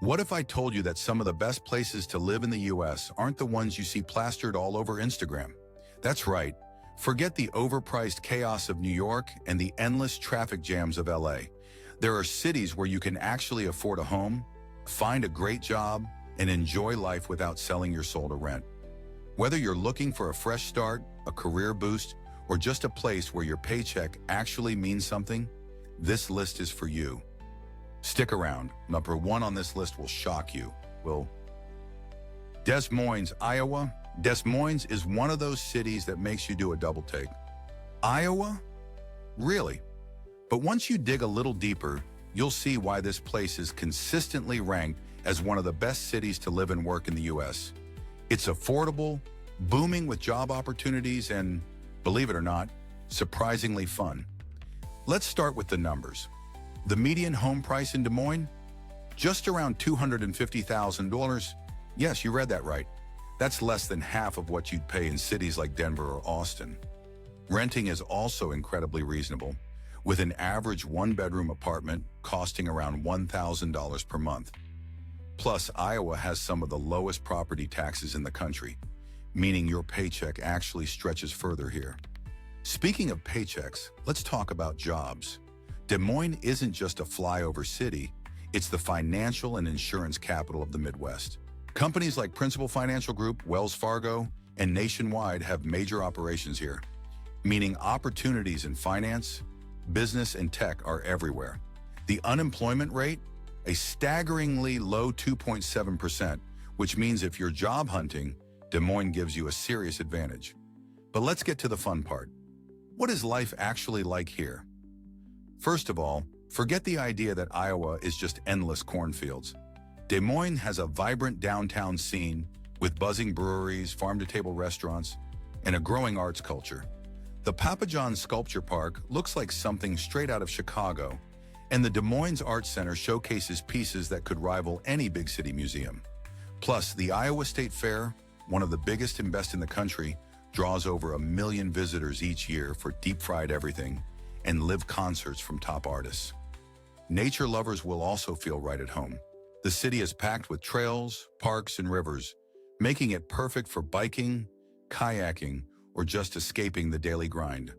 What if I told you that some of the best places to live in the US aren't the ones you see plastered all over Instagram? That's right. Forget the overpriced chaos of New York and the endless traffic jams of LA. There are cities where you can actually afford a home, find a great job, and enjoy life without selling your soul to rent. Whether you're looking for a fresh start, a career boost, or just a place where your paycheck actually means something, this list is for you. Stick around. Number one on this list will shock you. Des Moines, Iowa. Des Moines is one of those cities that makes you do a double take. Iowa? Really? But once you dig a little deeper, you'll see why this place is consistently ranked as one of the best cities to live and work in the US. It's affordable, booming with job opportunities, and, believe it or not, surprisingly fun. Let's start with the numbers. The median home price in Des Moines? Just around $250,000. Yes, you read that right. That's less than half of what you'd pay in cities like Denver or Austin. Renting is also incredibly reasonable, with an average one-bedroom apartment costing around $1,000 per month. Plus, Iowa has some of the lowest property taxes in the country, meaning your paycheck actually stretches further here. Speaking of paychecks, let's talk about jobs. Des Moines isn't just a flyover city, it's the financial and insurance capital of the Midwest. Companies like Principal Financial Group, Wells Fargo, and Nationwide have major operations here, meaning opportunities in finance, business, and tech are everywhere. The unemployment rate? A staggeringly low 2.7%, which means if you're job hunting, Des Moines gives you a serious advantage. But let's get to the fun part. What is life actually like here? First of all, forget the idea that Iowa is just endless cornfields. Des Moines has a vibrant downtown scene with buzzing breweries, farm-to-table restaurants, and a growing arts culture. The Papa John's Sculpture Park looks like something straight out of Chicago, and the Des Moines Arts Center showcases pieces that could rival any big city museum. Plus, the Iowa State Fair, one of the biggest and best in the country, draws over 1 million visitors each year for deep-fried everything and live concerts from top artists. Nature lovers will also feel right at home. The city is packed with trails, parks, and rivers, making it perfect for biking, kayaking, or just escaping the daily grind.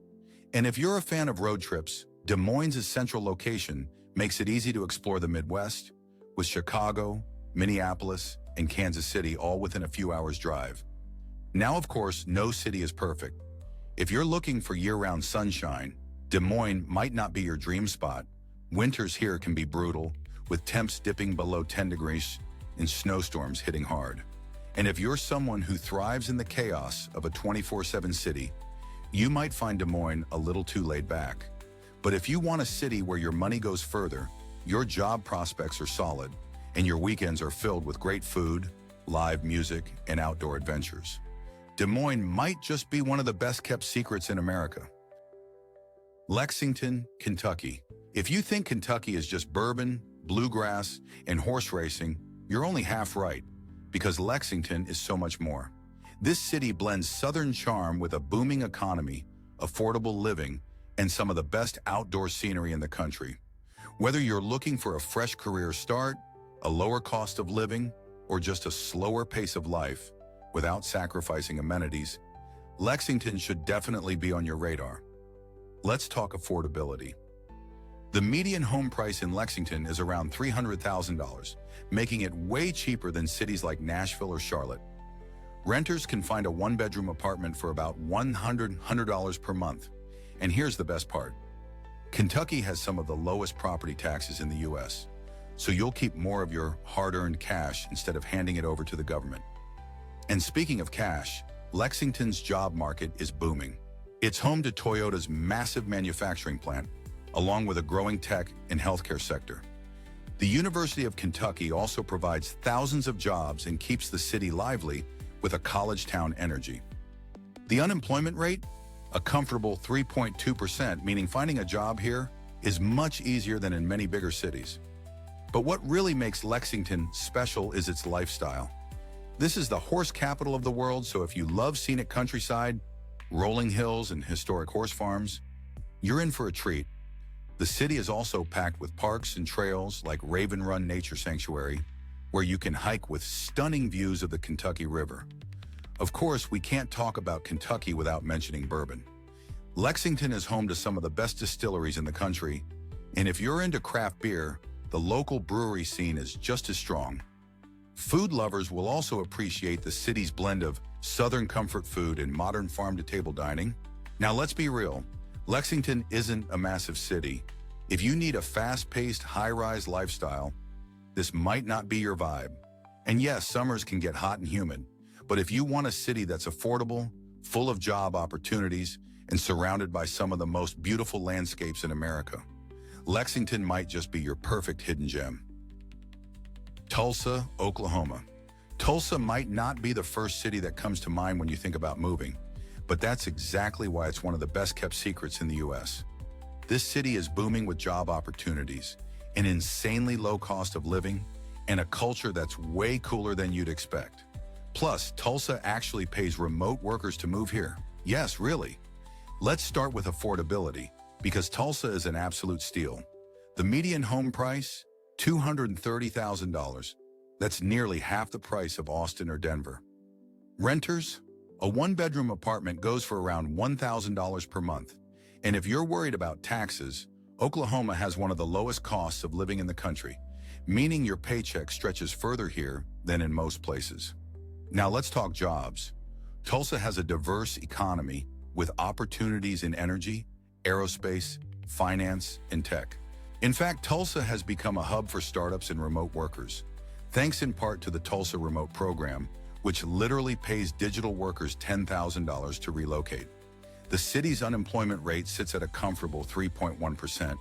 And if you're a fan of road trips, Des Moines' central location makes it easy to explore the Midwest, with Chicago, Minneapolis, and Kansas City all within a few hours' drive. Now, of course, no city is perfect. If you're looking for year-round sunshine, Des Moines might not be your dream spot. Winters here can be brutal, with temps dipping below 10 degrees and snowstorms hitting hard. And if you're someone who thrives in the chaos of a 24/7 city, you might find Des Moines a little too laid back. But if you want a city where your money goes further, your job prospects are solid, and your weekends are filled with great food, live music, and outdoor adventures, Des Moines might just be one of the best-kept secrets in America. Lexington, Kentucky. If you think Kentucky is just bourbon, bluegrass, and horse racing, you're only half right, because Lexington is so much more. This city blends Southern charm with a booming economy, affordable living, and some of the best outdoor scenery in the country. Whether you're looking for a fresh career start, a lower cost of living, or just a slower pace of life without sacrificing amenities, Lexington should definitely be on your radar. Let's talk affordability. The median home price in Lexington is around $300,000, making it way cheaper than cities like Nashville or Charlotte. Renters can find a one-bedroom apartment for about $100 per month. And here's the best part. Kentucky has some of the lowest property taxes in the US, so you'll keep more of your hard-earned cash instead of handing it over to the government. And speaking of cash, Lexington's job market is booming. It's home to Toyota's massive manufacturing plant, along with a growing tech and healthcare sector. The University of Kentucky also provides thousands of jobs and keeps the city lively with a college-town energy. The unemployment rate? A comfortable 3.2%, meaning finding a job here is much easier than in many bigger cities. But what really makes Lexington special is its lifestyle. This is the horse capital of the world, so if you love scenic countryside, rolling hills, and historic horse farms, you're in for a treat. The city is also packed with parks and trails like Raven Run Nature Sanctuary, where you can hike with stunning views of the Kentucky River. Of course, we can't talk about Kentucky without mentioning bourbon. Lexington is home to some of the best distilleries in the country, and if you're into craft beer, the local brewery scene is just as strong. Food lovers will also appreciate the city's blend of Southern comfort food and modern farm-to-table dining. Now let's be real, Lexington isn't a massive city. If you need a fast-paced, high-rise lifestyle, this might not be your vibe. And yes, summers can get hot and humid, but if you want a city that's affordable, full of job opportunities, and surrounded by some of the most beautiful landscapes in America, Lexington might just be your perfect hidden gem. Tulsa, Oklahoma. Tulsa might not be the first city that comes to mind when you think about moving, but that's exactly why it's one of the best-kept secrets in the U.S. This city is booming with job opportunities, an insanely low cost of living, and a culture that's way cooler than you'd expect. Plus, Tulsa actually pays remote workers to move here. Yes, really. Let's start with affordability, because Tulsa is an absolute steal. The median home price, $230,000. That's nearly half the price of Austin or Denver. Renters, a one-bedroom apartment goes for around $1,000 per month. And if you're worried about taxes, Oklahoma has one of the lowest costs of living in the country, meaning your paycheck stretches further here than in most places. Now let's talk jobs. Tulsa has a diverse economy with opportunities in energy, aerospace, finance, and tech. In fact, Tulsa has become a hub for startups and remote workers, thanks in part to the Tulsa Remote Program, which literally pays digital workers $10,000 to relocate. The city's unemployment rate sits at a comfortable 3.1%,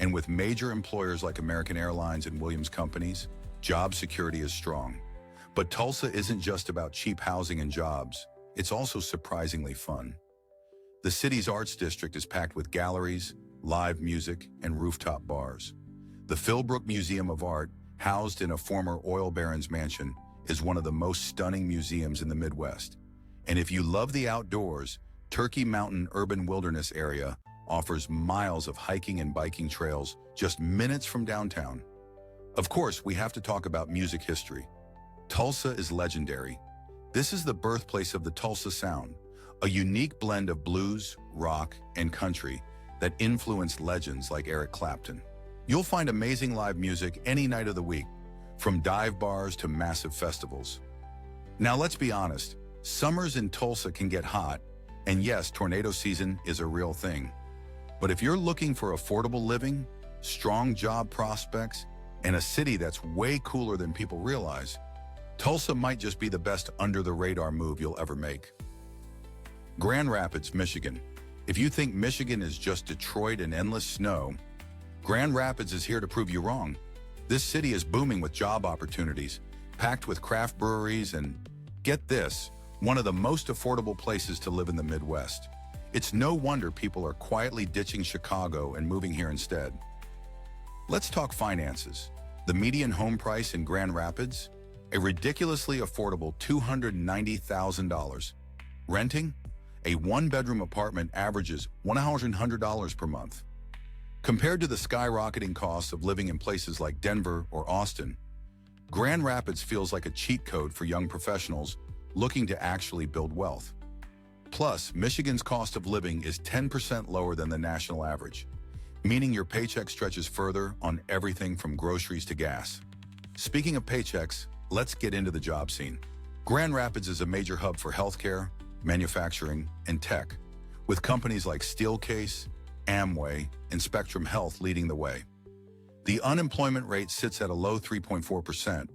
and with major employers like American Airlines and Williams Companies, job security is strong. But Tulsa isn't just about cheap housing and jobs, it's also surprisingly fun. The city's arts district is packed with galleries, live music, and rooftop bars. The Philbrook Museum of Art, housed in a former oil baron's mansion, is one of the most stunning museums in the Midwest. And if you love the outdoors, Turkey Mountain Urban Wilderness Area offers miles of hiking and biking trails just minutes from downtown. Of course, we have to talk about music history. Tulsa is legendary. This is the birthplace of the Tulsa Sound, a unique blend of blues, rock, and country that influenced legends like Eric Clapton. You'll find amazing live music any night of the week, from dive bars to massive festivals. Now let's be honest, summers in Tulsa can get hot, and yes, tornado season is a real thing. But if you're looking for affordable living, strong job prospects, and a city that's way cooler than people realize, Tulsa might just be the best under-the-radar move you'll ever make. Grand Rapids, Michigan. If you think Michigan is just Detroit and endless snow, Grand Rapids is here to prove you wrong. This city is booming with job opportunities, packed with craft breweries, and get this, one of the most affordable places to live in the Midwest. It's no wonder people are quietly ditching Chicago and moving here instead. Let's talk finances. The median home price in Grand Rapids? A ridiculously affordable $290,000. Renting? A one-bedroom apartment averages $100 per month. Compared to the skyrocketing costs of living in places like Denver or Austin, Grand Rapids feels like a cheat code for young professionals looking to actually build wealth. Plus, Michigan's cost of living is 10% lower than the national average, meaning your paycheck stretches further on everything from groceries to gas. Speaking of paychecks, let's get into the job scene. Grand Rapids is a major hub for healthcare, manufacturing, and tech, with companies like Steelcase, Amway, and Spectrum Health leading the way. The unemployment rate sits at a low 3.4%,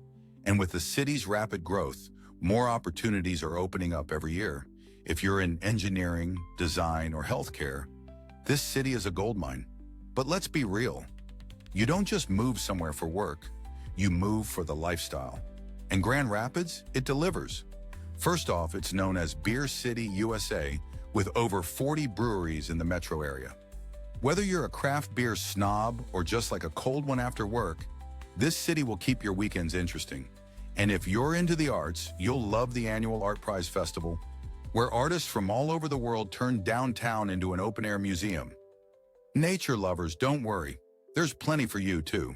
and with the city's rapid growth, more opportunities are opening up every year. If you're in engineering, design, or healthcare, this city is a goldmine. But let's be real. You don't just move somewhere for work, you move for the lifestyle. And Grand Rapids, it delivers. First off, it's known as Beer City, USA, with over 40 breweries in the metro area. Whether you're a craft beer snob or just like a cold one after work, this city will keep your weekends interesting. And if you're into the arts, you'll love the annual Art Prize Festival, where artists from all over the world turn downtown into an open-air museum. Nature lovers, don't worry. There's plenty for you, too.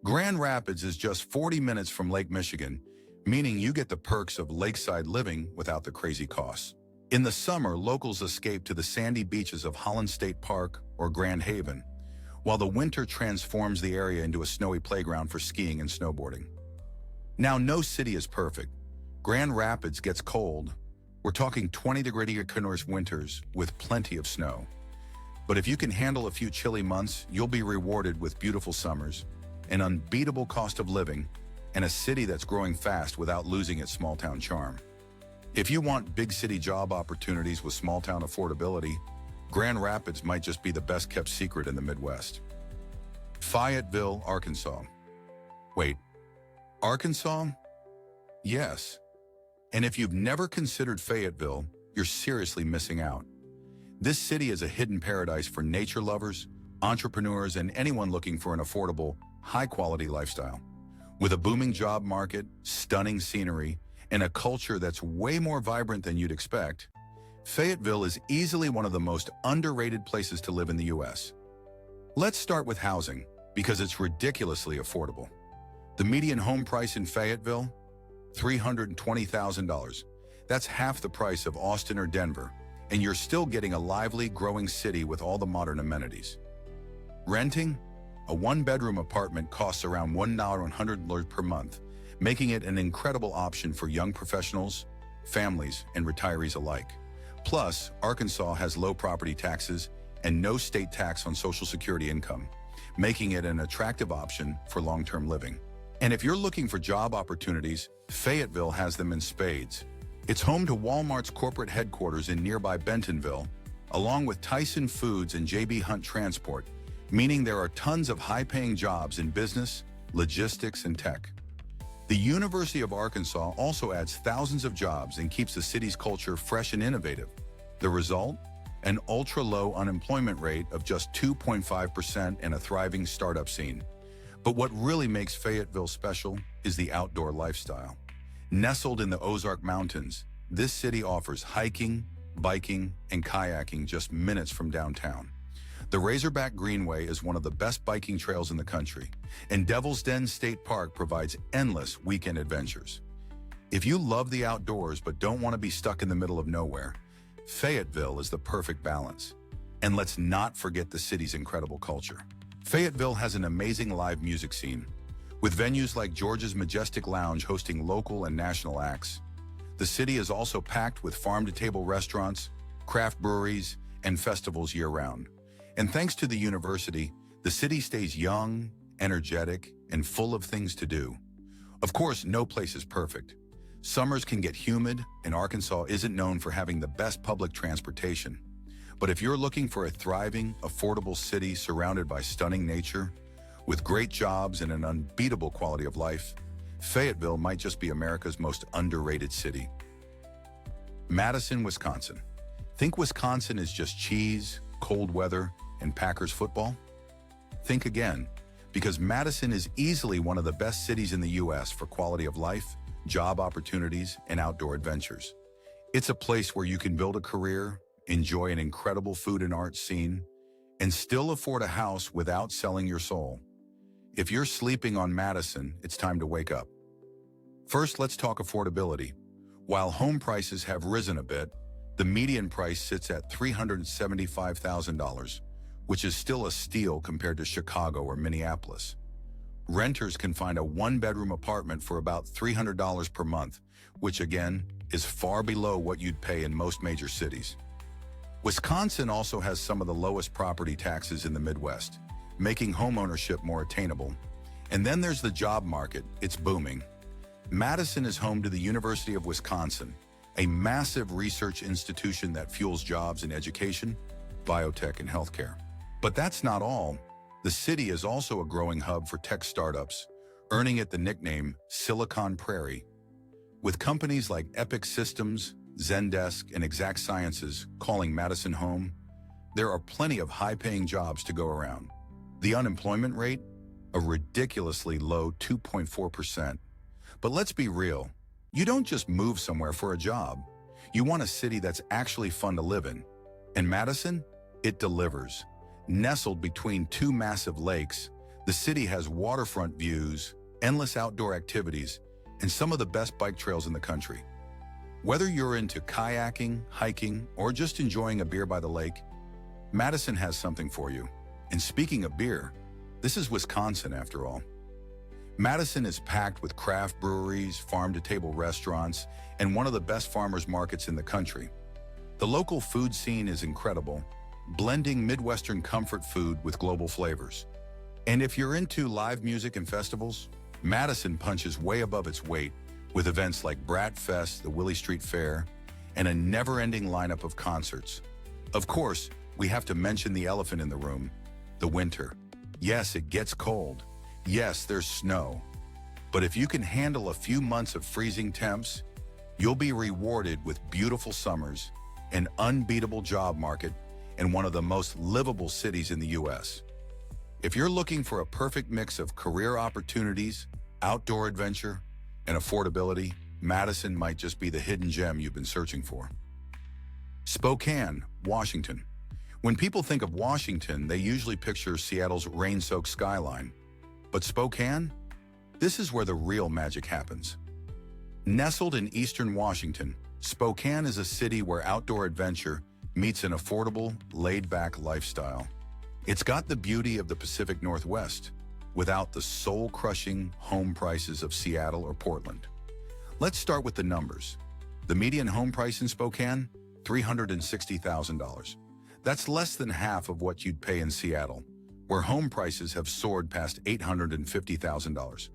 Grand Rapids is just 40 minutes from Lake Michigan, meaning you get the perks of lakeside living without the crazy costs. In the summer, locals escape to the sandy beaches of Holland State Park or Grand Haven, while the winter transforms the area into a snowy playground for skiing and snowboarding. Now, no city is perfect. Grand Rapids gets cold. We're talking 20-degree winters with plenty of snow. But if you can handle a few chilly months, you'll be rewarded with beautiful summers, an unbeatable cost of living, and a city that's growing fast without losing its small-town charm. If you want big city job opportunities with small-town affordability, Grand Rapids might just be the best-kept secret in the Midwest. Fayetteville, Arkansas. Wait, Arkansas? Yes. And if you've never considered Fayetteville, you're seriously missing out. This city is a hidden paradise for nature lovers, entrepreneurs, and anyone looking for an affordable, high-quality lifestyle. With a booming job market, stunning scenery, and a culture that's way more vibrant than you'd expect, Fayetteville is easily one of the most underrated places to live in the U.S. Let's start with housing, because it's ridiculously affordable. The median home price in Fayetteville? $320,000. That's half the price of Austin or Denver, and you're still getting a lively, growing city with all the modern amenities. Renting? A one-bedroom apartment costs around $100 per month, making it an incredible option for young professionals, families, and retirees alike. Plus, Arkansas has low property taxes and no state tax on Social Security income, making it an attractive option for long-term living. And if you're looking for job opportunities, Fayetteville has them in spades. It's home to Walmart's corporate headquarters in nearby Bentonville, along with Tyson Foods and J.B. Hunt Transport, meaning there are tons of high-paying jobs in business, logistics, and tech. The University of Arkansas also adds thousands of jobs and keeps the city's culture fresh and innovative. The result? An ultra-low unemployment rate of just 2.5% and a thriving startup scene. But what really makes Fayetteville special is the outdoor lifestyle. Nestled in the Ozark Mountains, this city offers hiking, biking, and kayaking just minutes from downtown. The Razorback Greenway is one of the best biking trails in the country, and Devil's Den State Park provides endless weekend adventures. If you love the outdoors but don't want to be stuck in the middle of nowhere, Fayetteville is the perfect balance. And let's not forget the city's incredible culture. Fayetteville has an amazing live music scene, with venues like George's Majestic Lounge hosting local and national acts. The city is also packed with farm-to-table restaurants, craft breweries, and festivals year-round. And thanks to the university, the city stays young, energetic, and full of things to do. Of course, no place is perfect. Summers can get humid, and Arkansas isn't known for having the best public transportation. But if you're looking for a thriving, affordable city surrounded by stunning nature, with great jobs and an unbeatable quality of life, Fayetteville might just be America's most underrated city. Madison, Wisconsin. Think Wisconsin is just cheese, cold weather, and Packers football? Think again, because Madison is easily one of the best cities in the U.S. for quality of life, job opportunities, and outdoor adventures. It's a place where you can build a career, enjoy an incredible food and art scene, and still afford a house without selling your soul. If you're sleeping on Madison, it's time to wake up. First, let's talk affordability. While home prices have risen a bit, the median price sits at $375,000, which is still a steal compared to Chicago or Minneapolis. Renters can find a one-bedroom apartment for about $300 per month, which again is far below what you'd pay in most major cities. Wisconsin also has some of the lowest property taxes in the Midwest, making homeownership more attainable. And then there's the job market. It's booming. Madison is home to the University of Wisconsin, a massive research institution that fuels jobs in education, biotech, and healthcare. But that's not all. The city is also a growing hub for tech startups, earning it the nickname Silicon Prairie. With companies like Epic Systems, Zendesk, and Exact Sciences calling Madison home, there are plenty of high-paying jobs to go around. The unemployment rate? A ridiculously low 2.4%. But let's be real. You don't just move somewhere for a job. You want a city that's actually fun to live in. And Madison? It delivers. Nestled between two massive lakes, The city has waterfront views, endless outdoor activities, and some of the best bike trails in the country. Whether you're into kayaking, hiking, or just enjoying a beer by the lake, Madison has something for you. And speaking of beer, this is Wisconsin after all. Madison is packed with craft breweries, farm-to-table restaurants, and one of the best farmers markets in the country. The local food scene is incredible, blending Midwestern comfort food with global flavors. And if you're into live music and festivals, Madison punches way above its weight with events like Brat Fest, the Willie Street Fair, and a never-ending lineup of concerts. Of course, we have to mention the elephant in the room, the winter. Yes, it gets cold. Yes, there's snow. But if you can handle a few months of freezing temps, you'll be rewarded with beautiful summers, an unbeatable job market, and one of the most livable cities in the U.S. If you're looking for a perfect mix of career opportunities, outdoor adventure, and affordability, Madison might just be the hidden gem you've been searching for. Spokane, Washington. When people think of Washington, they usually picture Seattle's rain-soaked skyline. But Spokane? This is where the real magic happens. Nestled in eastern Washington, Spokane is a city where outdoor adventure meets an affordable, laid-back lifestyle. It's got the beauty of the Pacific Northwest, without the soul-crushing home prices of Seattle or Portland. Let's start with the numbers. The median home price in Spokane? $360,000. That's less than half of what you'd pay in Seattle, where home prices have soared past $850,000.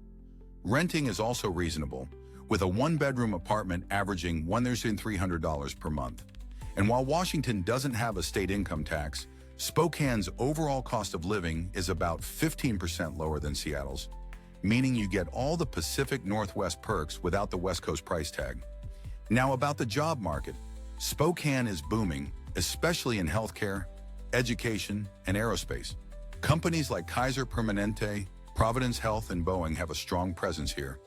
Renting is also reasonable, with a one-bedroom apartment averaging $1,300 per month. And while Washington doesn't have a state income tax, Spokane's overall cost of living is about 15% lower than Seattle's, meaning you get all the Pacific Northwest perks without the West Coast price tag. Now about the job market, Spokane is booming, especially in healthcare, education, and aerospace. Companies like Kaiser Permanente, Providence Health, and Boeing have a strong presence here,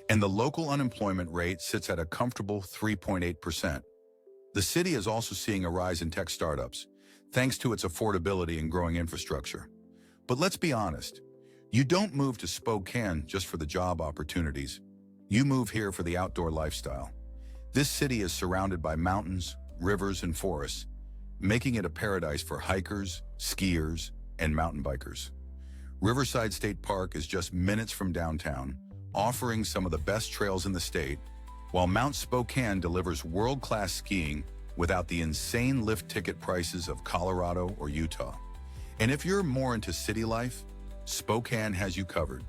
and the local unemployment rate sits at a comfortable 3.8%. The city is also seeing a rise in tech startups, thanks to its affordability and growing infrastructure. But let's be honest, you don't move to Spokane just for the job opportunities. You move here for the outdoor lifestyle. This city is surrounded by mountains, rivers, and forests, making it a paradise for hikers, skiers, and mountain bikers. Riverside State Park is just minutes from downtown, offering some of the best trails in the state, while Mount Spokane delivers world-class skiing without the insane lift ticket prices of Colorado or Utah. And if you're more into city life, Spokane has you covered.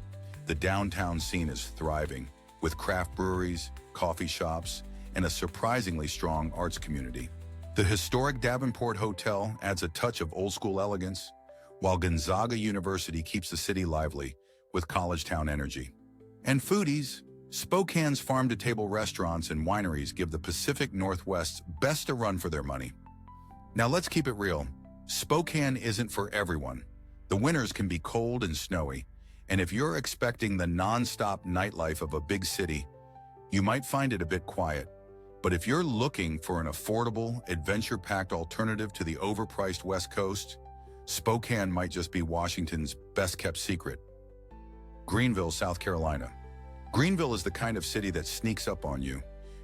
The downtown scene is thriving, with craft breweries, coffee shops, and a surprisingly strong arts community. The historic Davenport Hotel adds a touch of old-school elegance, while Gonzaga University keeps the city lively with college town energy. And foodies, Spokane's farm-to-table restaurants and wineries give the Pacific Northwest's best a run for their money. Now let's keep it real. Spokane isn't for everyone. The winters can be cold and snowy, and if you're expecting the non-stop nightlife of a big city, you might find it a bit quiet. But if you're looking for an affordable, adventure-packed alternative to the overpriced West Coast, Spokane might just be Washington's best-kept secret. Greenville, South Carolina. Greenville is the kind of city that sneaks up on you.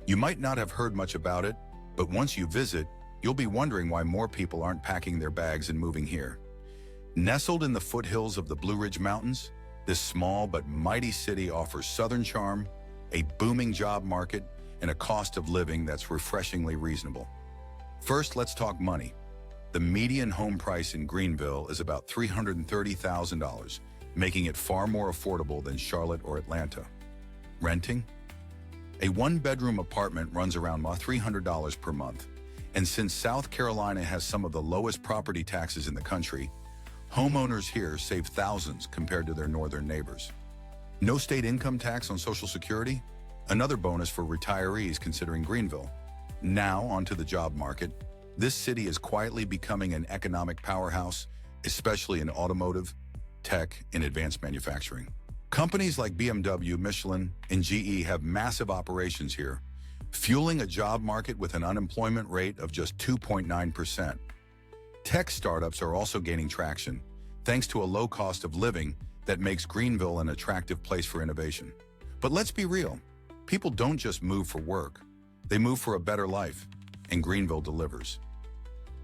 You might not have heard much about it, but once you visit, you'll be wondering why more people aren't packing their bags and moving here. Nestled in the foothills of the Blue Ridge Mountains, this small but mighty city offers southern charm, a booming job market, and a cost of living that's refreshingly reasonable. First, let's talk money. The median home price in Greenville is about $330,000, making it far more affordable than Charlotte or Atlanta. Renting? A one-bedroom apartment runs around $300 per month, and since South Carolina has some of the lowest property taxes in the country, homeowners here save thousands compared to their northern neighbors. No state income tax on Social Security? Another bonus for retirees considering Greenville. Now, onto the job market. This city is quietly becoming an economic powerhouse, especially in automotive, tech, and advanced manufacturing. Companies like BMW, Michelin, and GE have massive operations here, fueling a job market with an unemployment rate of just 2.9%. Tech startups are also gaining traction, thanks to a low cost of living that makes Greenville an attractive place for innovation. But let's be real, people don't just move for work. They move for a better life, and Greenville delivers.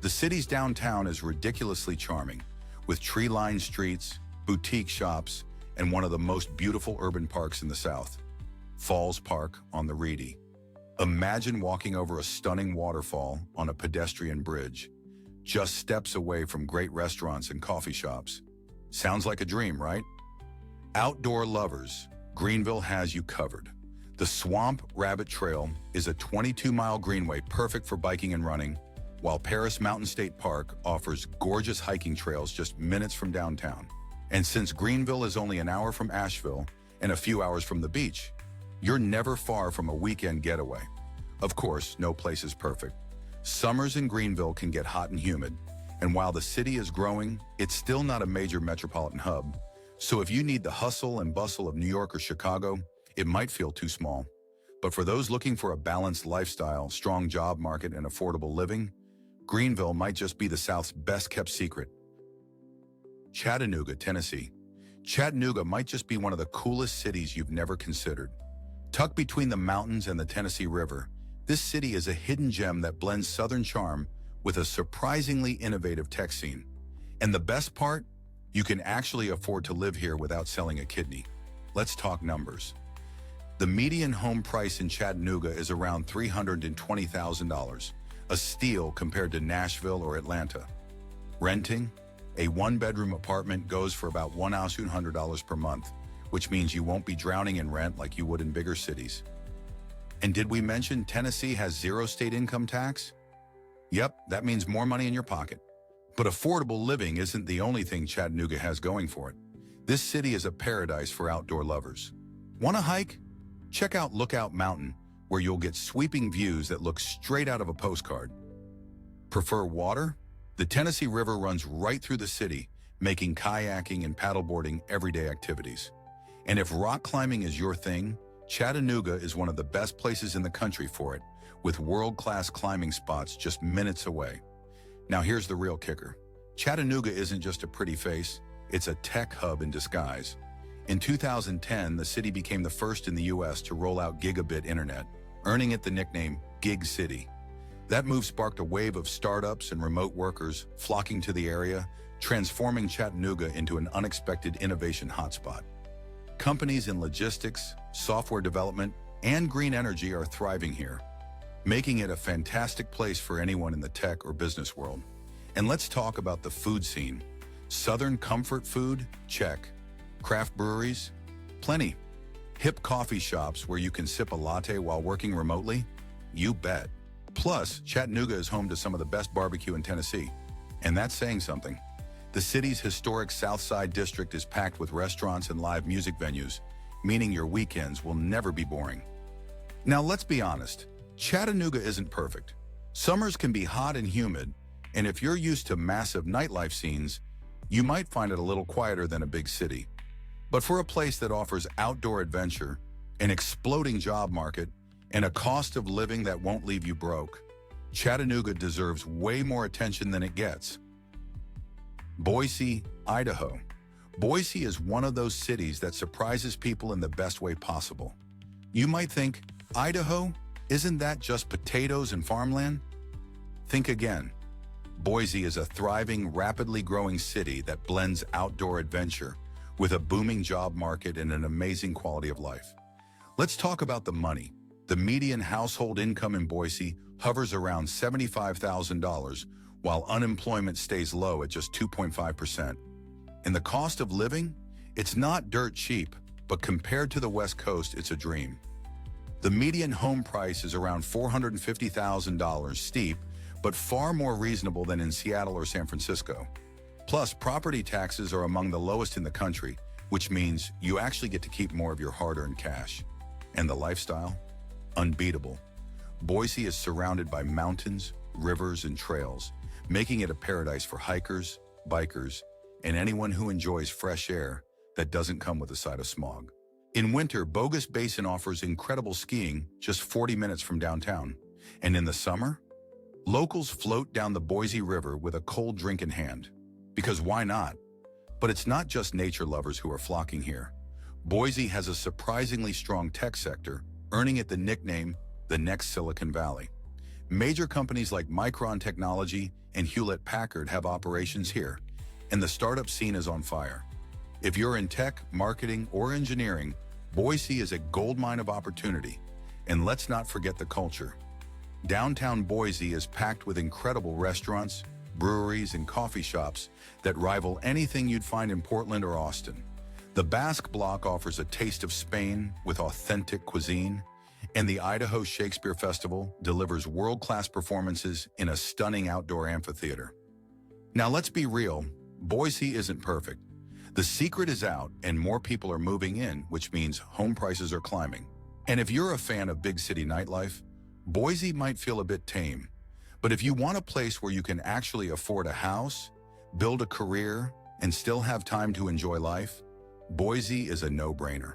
The city's downtown is ridiculously charming, with tree-lined streets, boutique shops, and one of the most beautiful urban parks in the South, Falls Park on the Reedy. Imagine walking over a stunning waterfall on a pedestrian bridge, just steps away from great restaurants and coffee shops. Sounds like a dream, right? Outdoor lovers, Greenville has you covered. The Swamp Rabbit Trail is a 22-mile greenway perfect for biking and running, while Paris Mountain State Park offers gorgeous hiking trails just minutes from downtown. And since Greenville is only an hour from Asheville and a few hours from the beach, you're never far from a weekend getaway. Of course, no place is perfect. Summers in Greenville can get hot and humid, and while the city is growing, it's still not a major metropolitan hub. So if you need the hustle and bustle of New York or Chicago, it might feel too small. But for those looking for a balanced lifestyle, strong job market, and affordable living, Greenville might just be the South's best-kept secret. Chattanooga, Tennessee. Chattanooga might just be one of the coolest cities you've never considered. Tucked between the mountains and the Tennessee River, this city is a hidden gem that blends Southern charm with a surprisingly innovative tech scene. And the best part? You can actually afford to live here without selling a kidney. Let's talk numbers. The median home price in Chattanooga is around $320,000, a steal compared to Nashville or Atlanta. Renting? A one-bedroom apartment goes for about $1,800 per month, which means you won't be drowning in rent like you would in bigger cities. And did we mention Tennessee has zero state income tax? Yep, that means more money in your pocket. But affordable living isn't the only thing Chattanooga has going for it. This city is a paradise for outdoor lovers. Want to hike? Check out Lookout Mountain, where you'll get sweeping views that look straight out of a postcard. Prefer water? The Tennessee River runs right through the city, making kayaking and paddleboarding everyday activities. And if rock climbing is your thing, Chattanooga is one of the best places in the country for it, with world-class climbing spots just minutes away. Now here's the real kicker. Chattanooga isn't just a pretty face, it's a tech hub in disguise. In 2010, the city became the first in the US to roll out gigabit internet, earning it the nickname Gig City. That move sparked a wave of startups and remote workers flocking to the area, transforming Chattanooga into an unexpected innovation hotspot. Companies in logistics, software development, and green energy are thriving here, making it a fantastic place for anyone in the tech or business world. And let's talk about the food scene. Southern comfort food? Check. Craft breweries? Plenty. Hip coffee shops where you can sip a latte while working remotely? You bet. Plus, Chattanooga is home to some of the best barbecue in Tennessee. And that's saying something. The city's historic South Side district is packed with restaurants and live music venues, meaning your weekends will never be boring. Now let's be honest, Chattanooga isn't perfect. Summers can be hot and humid, and if you're used to massive nightlife scenes, you might find it a little quieter than a big city. But for a place that offers outdoor adventure, an exploding job market, and a cost of living that won't leave you broke, Chattanooga deserves way more attention than it gets. Boise, Idaho. Boise is one of those cities that surprises people in the best way possible. You might think, Idaho? Isn't that just potatoes and farmland? Think again. Boise is a thriving, rapidly growing city that blends outdoor adventure with a booming job market and an amazing quality of life. Let's talk about the money. The median household income in Boise hovers around $75,000, while unemployment stays low at just 2.5%. And the cost of living? It's not dirt cheap, but compared to the West Coast, it's a dream. The median home price is around $450,000, steep, but far more reasonable than in Seattle or San Francisco. Plus, property taxes are among the lowest in the country, which means you actually get to keep more of your hard-earned cash. And the lifestyle? Unbeatable. Boise is surrounded by mountains, rivers, and trails, making it a paradise for hikers, bikers, and anyone who enjoys fresh air that doesn't come with a side of smog. In winter, Bogus Basin offers incredible skiing just 40 minutes from downtown. And in the summer, locals float down the Boise River with a cold drink in hand. Because why not? But it's not just nature lovers who are flocking here. Boise has a surprisingly strong tech sector, earning it the nickname the next Silicon Valley. Major companies like Micron Technology and Hewlett-Packard have operations here, and the startup scene is on fire. If you're in tech, marketing, or engineering, Boise is a goldmine of opportunity. And let's not forget the culture. Downtown Boise is packed with incredible restaurants, breweries, and coffee shops that rival anything you'd find in Portland or Austin. The Basque Block offers a taste of Spain with authentic cuisine, and the Idaho Shakespeare Festival delivers world-class performances in a stunning outdoor amphitheater. Now let's be real, Boise isn't perfect. The secret is out and more people are moving in, which means home prices are climbing. And if you're a fan of big city nightlife, Boise might feel a bit tame. But if you want a place where you can actually afford a house, build a career, and still have time to enjoy life, Boise is a no-brainer.